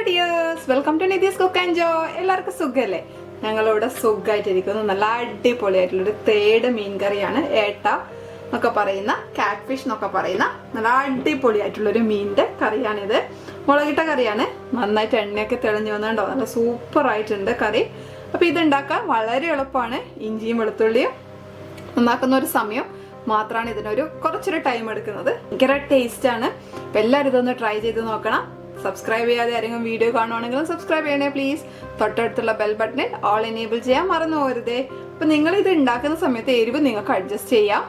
Dears, welcome to Nithi's cook and joy. എല്ലാവർക്കും സുഖല്ലേ? ഞങ്ങളിവിടെ സുഖമായിട്ടിരിക്കുന്നു. നല്ല അടിപൊളിയായിട്ടുള്ളൊരു തേട് മീൻ കറിയാണ്. ഏട്ട എന്നൊക്കെ പറയുന്ന, കാറ്റ് ഫിഷ് എന്നൊക്കെ പറയുന്ന നല്ല അടിപൊളിയായിട്ടുള്ളൊരു മീനിന്റെ കറിയാണിത്. മുളകിട്ട കറിയാണ്. നന്നായിട്ട് എണ്ണയൊക്കെ തെളിഞ്ഞു വന്നുണ്ടോ, നല്ല സൂപ്പർ ആയിട്ടുണ്ട് കറി. അപ്പൊ ഇതുണ്ടാക്കാൻ വളരെ എളുപ്പമാണ്. ഇഞ്ചിയും വെളുത്തുള്ളിയും നന്നാക്കുന്ന ഒരു സമയം മാത്രമാണ് ഇതിനൊരു കുറച്ചൊരു ടൈം എടുക്കുന്നത്. ഭയങ്കര ടേസ്റ്റ് ആണ്. അപ്പൊ എല്ലാവരും ഇതൊന്ന് ട്രൈ ചെയ്ത് നോക്കണം. സബ്സ്ക്രൈബ് ചെയ്യാതെ ആരെങ്കിലും വീഡിയോ കാണുവാണെങ്കിലും സബ്സ്ക്രൈബ് ചെയ്യണേ പ്ലീസ്. തൊട്ടടുത്തുള്ള ബെൽ ബട്ടണിൽ ഓൾ എനേബിൾ ചെയ്യാൻ മറന്നു പോകരുതേ. അപ്പൊ നിങ്ങൾ ഇത് ഉണ്ടാക്കുന്ന സമയത്ത് എരിവ് നിങ്ങൾക്ക് അഡ്ജസ്റ്റ് ചെയ്യാം.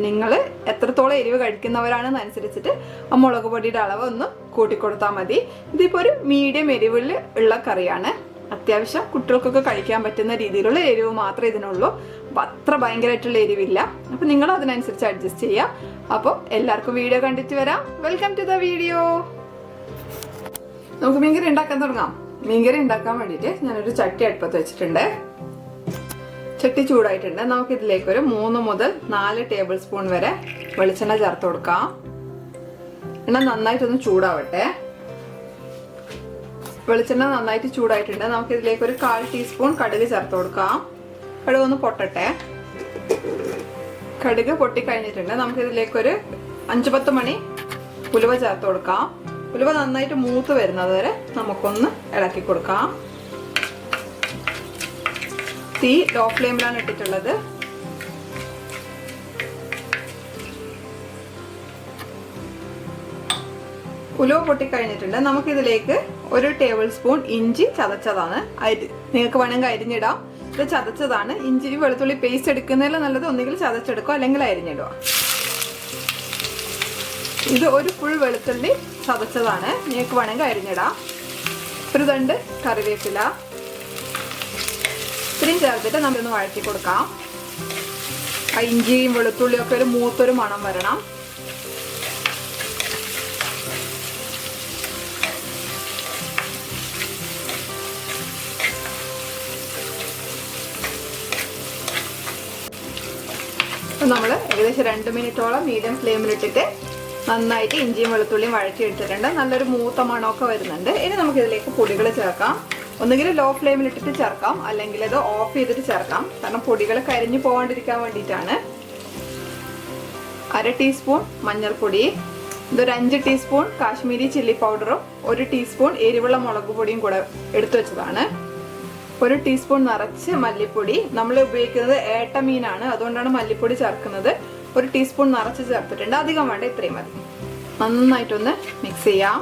നിങ്ങൾ എത്രത്തോളം എരിവ് കഴിക്കുന്നവരാണെന്ന് അനുസരിച്ചിട്ട് ആ മുളക് പൊടിയുടെ അളവ് ഒന്ന് കൂട്ടിക്കൊടുത്താൽ മതി. ഇതിപ്പോ ഒരു മീഡിയം എരിവിൽ ഉള്ള കറിയാണ്. അത്യാവശ്യം കുട്ടികൾക്കൊക്കെ കഴിക്കാൻ പറ്റുന്ന രീതിയിലുള്ള എരിവ് മാത്രമേ ഇതിനുള്ളൂ. അപ്പൊ അത്ര ഭയങ്കരമായിട്ടുള്ള എരിവില്ല. അപ്പൊ നിങ്ങൾ അതിനനുസരിച്ച് അഡ്ജസ്റ്റ് ചെയ്യാം. അപ്പോൾ എല്ലാവർക്കും വീഡിയോ കണ്ടിട്ട് വരാം. Welcome to the video. നമുക്ക് മീൻകറി ഉണ്ടാക്കാൻ തുടങ്ങാം. മീൻകറി ഉണ്ടാക്കാൻ വേണ്ടിയിട്ട് ഞാനൊരു ചട്ടി അടുപ്പത്ത് വെച്ചിട്ടുണ്ട്. ചട്ടി ചൂടായിട്ടുണ്ട്. നമുക്ക് ഇതിലേക്ക് ഒരു 3 മുതൽ 4 ടേബിൾ സ്പൂൺ വരെ വെളിച്ചെണ്ണ ചേർത്ത് കൊടുക്കാം. എണ്ണ നന്നായിട്ടൊന്ന് ചൂടാവട്ടെ. വെളിച്ചെണ്ണ നന്നായിട്ട് ചൂടായിട്ടുണ്ട്. നമുക്ക് ഇതിലേക്ക് ഒരു 1/4 ടീസ്പൂൺ കടുക് ചേർത്ത് കൊടുക്കാം. കടുക് ഒന്ന് പൊട്ടട്ടെ. കടുക് പൊട്ടിക്കഴിഞ്ഞിട്ടുണ്ട്. നമുക്ക് ഇതിലേക്ക് ഒരു 5-10 മണി ഉലുവ ചേർത്ത് കൊടുക്കാം. ഉലുവ നന്നായിട്ട് മൂത്ത് വരുന്നത് വരെ നമുക്കൊന്ന് ഇളക്കി കൊടുക്കാം. തീ ലോ ഫ്ലെയിമിലാണ് ഇട്ടിട്ടുള്ളത്. ഉലുവ പൊട്ടിക്കഴിഞ്ഞിട്ടുണ്ട്. നമുക്കിതിലേക്ക് 1 ടേബിൾ സ്പൂൺ ഇഞ്ചി ചതച്ചതാണ്. നിങ്ങൾക്ക് വേണമെങ്കിൽ അരിഞ്ഞിടാം. ഇത് ചതച്ചതാണ്. ഇഞ്ചി വെളുത്തുള്ളി പേസ്റ്റ് എടുക്കുന്നതിൽ നല്ലത് ഒന്നുകിൽ ചതച്ചെടുക്കുക അല്ലെങ്കിൽ അരിഞ്ഞിടുക. ഇത് ഒരു ഫുൾ വെളുത്തുള്ളി ചതച്ചതാണ്. നിങ്ങൾക്ക് വേണമെങ്കിൽ അരിഞ്ഞിടാം. ഒരു തണ്ട് കറിവേപ്പില ഇത്രയും ചേർത്തിട്ട് നമ്മളൊന്ന് വഴറ്റി കൊടുക്കാം. ഇഞ്ചിയും വെളുത്തുള്ളിയും ഒക്കെ ഒരു മൂത്തൊരു മണം വരണം. നമ്മൾ ഏകദേശം 2 മിനിറ്റോളം മീഡിയം ഫ്ലെയിമിലിട്ടിട്ട് നന്നായിട്ട് ഇഞ്ചിയും വെളുത്തുള്ളിയും വഴറ്റി എടുത്തിട്ടുണ്ട്. നല്ലൊരു മൂത്ത മണമൊക്കെ വരുന്നുണ്ട്. ഇനി നമുക്ക് ഇതിലേക്ക് പൊടികൾ ചേർക്കാം. ഒന്നുകിൽ ലോ ഫ്ലെയിമിലിട്ടിട്ട് ചേർക്കാം, അല്ലെങ്കിൽ അത് ഓഫ് ചെയ്തിട്ട് ചേർക്കാം. കാരണം പൊടികൾ കരിഞ്ഞു പോകാണ്ടിരിക്കാൻ വേണ്ടിയിട്ടാണ്. 1/2 ടീസ്പൂൺ മഞ്ഞൾപ്പൊടി, ഇതൊരു 5 ടീസ്പൂൺ കാശ്മീരി ചില്ലി പൗഡറും 1 ടീസ്പൂൺ എരിവുള്ള മുളക് പൊടിയും കൂടെ എടുത്തു വെച്ചതാണ്. 1 ടീസ്പൂൺ നിറച്ച് മല്ലിപ്പൊടി. നമ്മൾ ഉപയോഗിക്കുന്നത് ഏട്ട മീനാണ്, അതുകൊണ്ടാണ് മല്ലിപ്പൊടി ചേർക്കുന്നത്. 1 ടീസ്പൂൺ നിറച്ച് ചേർത്തിട്ടുണ്ട്. അധികം വേണ്ട, ഇത്രയും മതി. നന്നായിട്ടൊന്ന് മിക്സ് ചെയ്യാം.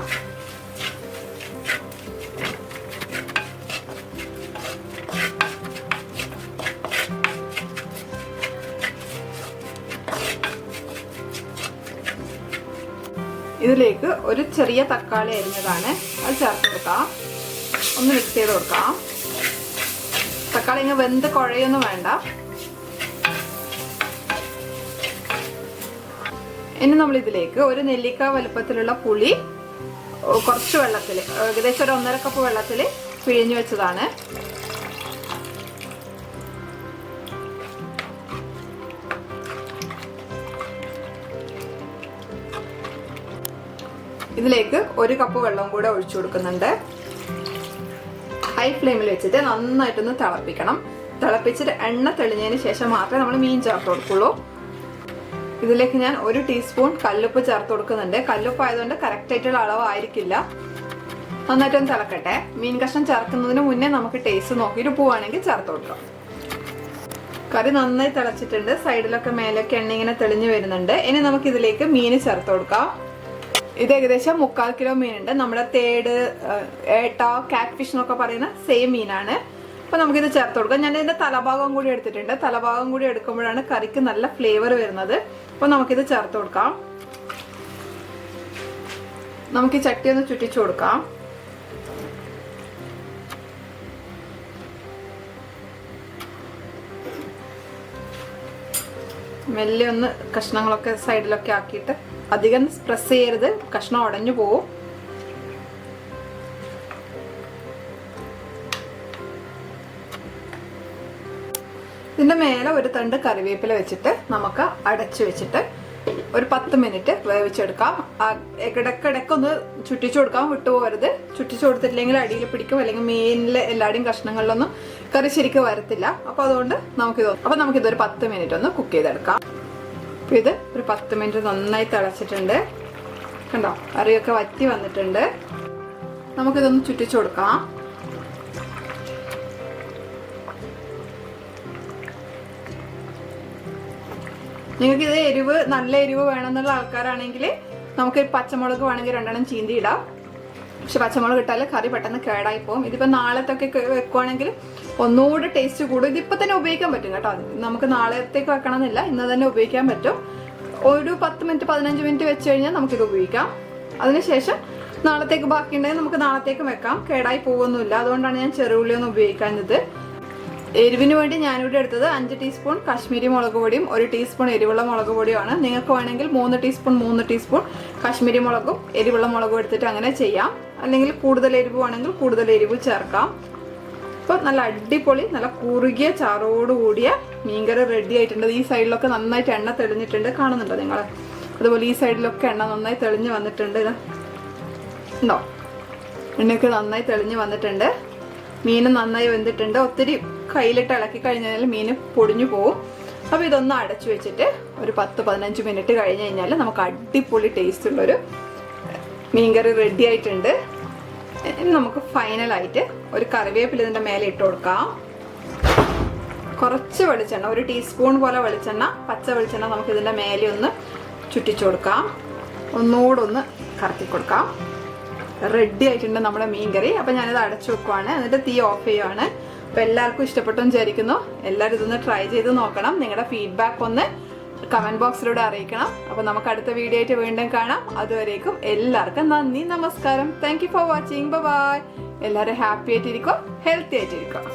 ഇതിലേക്ക് ഒരു ചെറിയ തക്കാളി അരിഞ്ഞതാണ്, അത് ചേർത്ത് കൊടുക്കാം. ഒന്ന് മിക്സ് ചെയ്ത് കൊടുക്കാം. തക്കാളി ഇങ്ങനെ വെന്ത് കുഴയൊന്നും വേണ്ട. ഇനി നമ്മൾ ഇതിലേക്ക് ഒരു നെല്ലിക്ക വലുപ്പത്തിലുള്ള പുളി കുറച്ച് വെള്ളത്തിൽ, ഏകദേശം ഒരു 1.5 കപ്പ് വെള്ളത്തിൽ പിഴിഞ്ഞു വെച്ചതാണ്. ഇതിലേക്ക് 1 കപ്പ് വെള്ളം കൂടെ ഒഴിച്ചു കൊടുക്കുന്നുണ്ട്. ഹൈ ഫ്ലെയിമിൽ വെച്ചിട്ട് നന്നായിട്ടൊന്ന് തിളപ്പിക്കണം. തിളപ്പിച്ചിട്ട് എണ്ണ തെളിഞ്ഞതിന് ശേഷം മാത്രമേ നമ്മൾ മീൻ ചേർത്ത് കൊടുക്കുള്ളൂ. ഇതിലേക്ക് ഞാൻ 1 ടീസ്പൂൺ കല്ലുപ്പ് ചേർത്ത് കൊടുക്കുന്നുണ്ട്. കല്ലുപ്പ് ആയതുകൊണ്ട് കറക്റ്റ് ആയിട്ടുള്ള അളവായിരിക്കില്ല. നന്നായിട്ടൊന്ന് തിളക്കട്ടെ. മീൻ കഷ്ണം ചേർക്കുന്നതിന് മുന്നേ നമുക്ക് ടേസ്റ്റ് നോക്കിയിട്ട് പോവാണെങ്കിൽ ചേർത്ത് കൊടുക്കാം. കറി നന്നായി തിളച്ചിട്ടുണ്ട്. സൈഡിലൊക്കെ മേലൊക്കെ എണ്ണ ഇങ്ങനെ തെളിഞ്ഞു വരുന്നുണ്ട്. ഇനി നമുക്ക് ഇതിലേക്ക് മീൻ ചേർത്ത് കൊടുക്കാം. ഇത് ഏകദേശം 3/4 കിലോ മീനുണ്ട്. നമ്മുടെ തേട്, ഏട്ട, കാറ്റ് ഫിഷ് എന്നൊക്കെ പറയുന്ന സെയിം മീനാണ്. അപ്പൊ നമുക്കിത് ചേർത്ത് കൊടുക്കാം. ഞാൻ ഇതിന്റെ തലഭാഗം കൂടി എടുത്തിട്ടുണ്ട്. തലഭാഗം കൂടി എടുക്കുമ്പോഴാണ് കറിക്ക് നല്ല ഫ്ലേവർ വരുന്നത്. അപ്പൊ നമുക്കിത് ചേർത്ത് കൊടുക്കാം. നമുക്ക് ഈ ചട്ടി ഒന്ന് ചുറ്റിച്ചു കൊടുക്കാം. മെല്ലെ ഒന്ന് കഷ്ണങ്ങളൊക്കെ സൈഡിലൊക്കെ ആക്കിയിട്ട്, അധികം പ്രസ് ചെയ്യരുത്, കഷ്ണം ഉടഞ്ഞു പോവും. ഇതിന്റെ മേലെ ഒരു തണ്ട് കറിവേപ്പില വെച്ചിട്ട് നമുക്ക് അടച്ചു വെച്ചിട്ട് ഒരു 10 മിനിറ്റ് വേവിച്ചെടുക്കാം. ഇടയ്ക്കിടയ്ക്കൊന്ന് ചുറ്റിച്ചു കൊടുക്കാൻ വിട്ടുപോകരുത്. ചുറ്റിച്ചു കൊടുത്തിട്ടില്ലെങ്കിൽ അടിയിൽ പിടിക്കും, അല്ലെങ്കിൽ മീനിലെ എല്ലാവരുടെയും കഷ്ണങ്ങളിലൊന്നും കറി ശരിക്കും വരത്തില്ല. അപ്പൊ അതുകൊണ്ട് നമുക്കിതൊരു 10 മിനിറ്റ് ഒന്ന് കുക്ക് ചെയ്തെടുക്കാം. അപ്പൊ ഇത് ഒരു 10 മിനിറ്റ് നന്നായി തിളച്ചിട്ടുണ്ട്. കണ്ടോ, കറിയൊക്കെ വറ്റി വന്നിട്ടുണ്ട്. നമുക്കിതൊന്ന് ചുറ്റിച്ചു കൊടുക്കാം. നിങ്ങൾക്ക് ഇത് നല്ല എരിവ് വേണമെന്നുള്ള ആൾക്കാരാണെങ്കിൽ നമുക്ക് പച്ചമുളക് വേണമെങ്കിൽ 2 ചീന്തി ഇടാം. പക്ഷെ പച്ചമുളക് ഇട്ടാൽ കറി പെട്ടെന്ന് കേടായി പോകും. ഇതിപ്പോ നാളത്തൊക്കെ വെക്കുവാണെങ്കിൽ ഒന്നുകൂടെ ടേസ്റ്റ് കൂടും. ഇതിപ്പോ തന്നെ ഉപയോഗിക്കാൻ പറ്റും കേട്ടോ. നമുക്ക് നാളത്തേക്ക് വെക്കണമെന്നില്ല, ഇന്ന് തന്നെ ഉപയോഗിക്കാൻ പറ്റും. ഒരു 10 മിനിറ്റ് 15 മിനിറ്റ് വെച്ച് കഴിഞ്ഞാൽ നമുക്കിത് ഉപയോഗിക്കാം. അതിനുശേഷം നാളത്തേക്ക് ബാക്കിയുണ്ടെങ്കിൽ നമുക്ക് നാളത്തേക്ക് വെക്കാം, കേടായി പോകുന്നില്ല. അതുകൊണ്ടാണ് ഞാൻ ചെറുള്ളിയൊന്നും ഉപയോഗിക്കാഞ്ഞത്. എരിവിന് വേണ്ടി ഞാനിവിടെ എടുത്തത് 5 ടീസ്പൂൺ കാശ്മീരി മുളക് പൊടിയും 1 ടീസ്പൂൺ എരിവുള്ള മുളക് പൊടിയുമാണ്. നിങ്ങൾക്ക് വേണമെങ്കിൽ 3 ടീസ്പൂൺ കാശ്മീരി മുളകും എരിവുള്ള മുളകും എടുത്തിട്ട് അങ്ങനെ ചെയ്യാം. അല്ലെങ്കിൽ കൂടുതൽ എരിവ് വേണമെങ്കിൽ കൂടുതൽ എരിവ് ചേർക്കാം. അപ്പോൾ നല്ല അടിപൊളി നല്ല കുറുകിയ ചാറോട് കൂടിയ മീൻകറി റെഡി ആയിട്ടുണ്ട്. ഈ സൈഡിലൊക്കെ നന്നായിട്ട് എണ്ണ തെളിഞ്ഞിട്ടുണ്ട്, കാണുന്നുണ്ടോ നിങ്ങൾ? അതുപോലെ ഈ സൈഡിലൊക്കെ എണ്ണ നന്നായി തെളിഞ്ഞ് വന്നിട്ടുണ്ട്. ഉണ്ടോ, എണ്ണയൊക്കെ നന്നായി തെളിഞ്ഞ് വന്നിട്ടുണ്ട്. മീനും നന്നായി വെന്തിട്ടുണ്ട്. ഒത്തിരി കയ്യിലിട്ട് ഇളക്കി കഴിഞ്ഞാൽ മീൻ പൊടിഞ്ഞു പോകും. അപ്പോൾ ഇതൊന്ന് അടച്ചു വെച്ചിട്ട് ഒരു 10-15 മിനിറ്റ് കഴിഞ്ഞ് കഴിഞ്ഞാൽ നമുക്ക് അടിപൊളി ടേസ്റ്റ് ഉള്ളൊരു മീൻകറി റെഡി ആയിട്ടുണ്ട്. ഇനി നമുക്ക് ഫൈനലായിട്ട് ഒരു കറിവേപ്പില ഇതിൻ്റെ മേലെ ഇട്ട് കൊടുക്കാം. കുറച്ച് വെളിച്ചെണ്ണ, 1 ടീസ്പൂൺ പോലെ വെളിച്ചെണ്ണ, പച്ച വെളിച്ചെണ്ണ നമുക്ക് ഇതിൻ്റെ മേലെ ഒന്ന് ചുറ്റിച്ചു കൊടുക്കാം. ഒന്നുകൂടെ ഒന്ന് കറക്കി കൊടുക്കാം. റെഡി ആയിട്ടുണ്ട് നമ്മുടെ മീൻകറി. അപ്പം ഞാനിത് അടച്ചു വെക്കുവാണ്, എന്നിട്ട് തീ ഓഫ് ചെയ്യുവാണ്. അപ്പം എല്ലാവർക്കും ഇഷ്ടപ്പെട്ടെന്ന് വിചാരിക്കുന്നു. എല്ലാവരും ഇതൊന്ന് ട്രൈ ചെയ്ത് നോക്കണം. നിങ്ങളുടെ ഫീഡ്ബാക്ക് ഒന്ന് കമൻറ്റ് ബോക്സിലൂടെ അറിയിക്കണം. അപ്പം നമുക്ക് അടുത്ത വീഡിയോ ആയിട്ട് വീണ്ടും കാണാം. അതുവരേക്കും എല്ലാവർക്കും നന്ദി, നമസ്കാരം. Thank you for watching. Bye. എല്ലാവരും ഹാപ്പി ആയിട്ടിരിക്കും, ഹെൽത്തി ആയിട്ടിരിക്കും.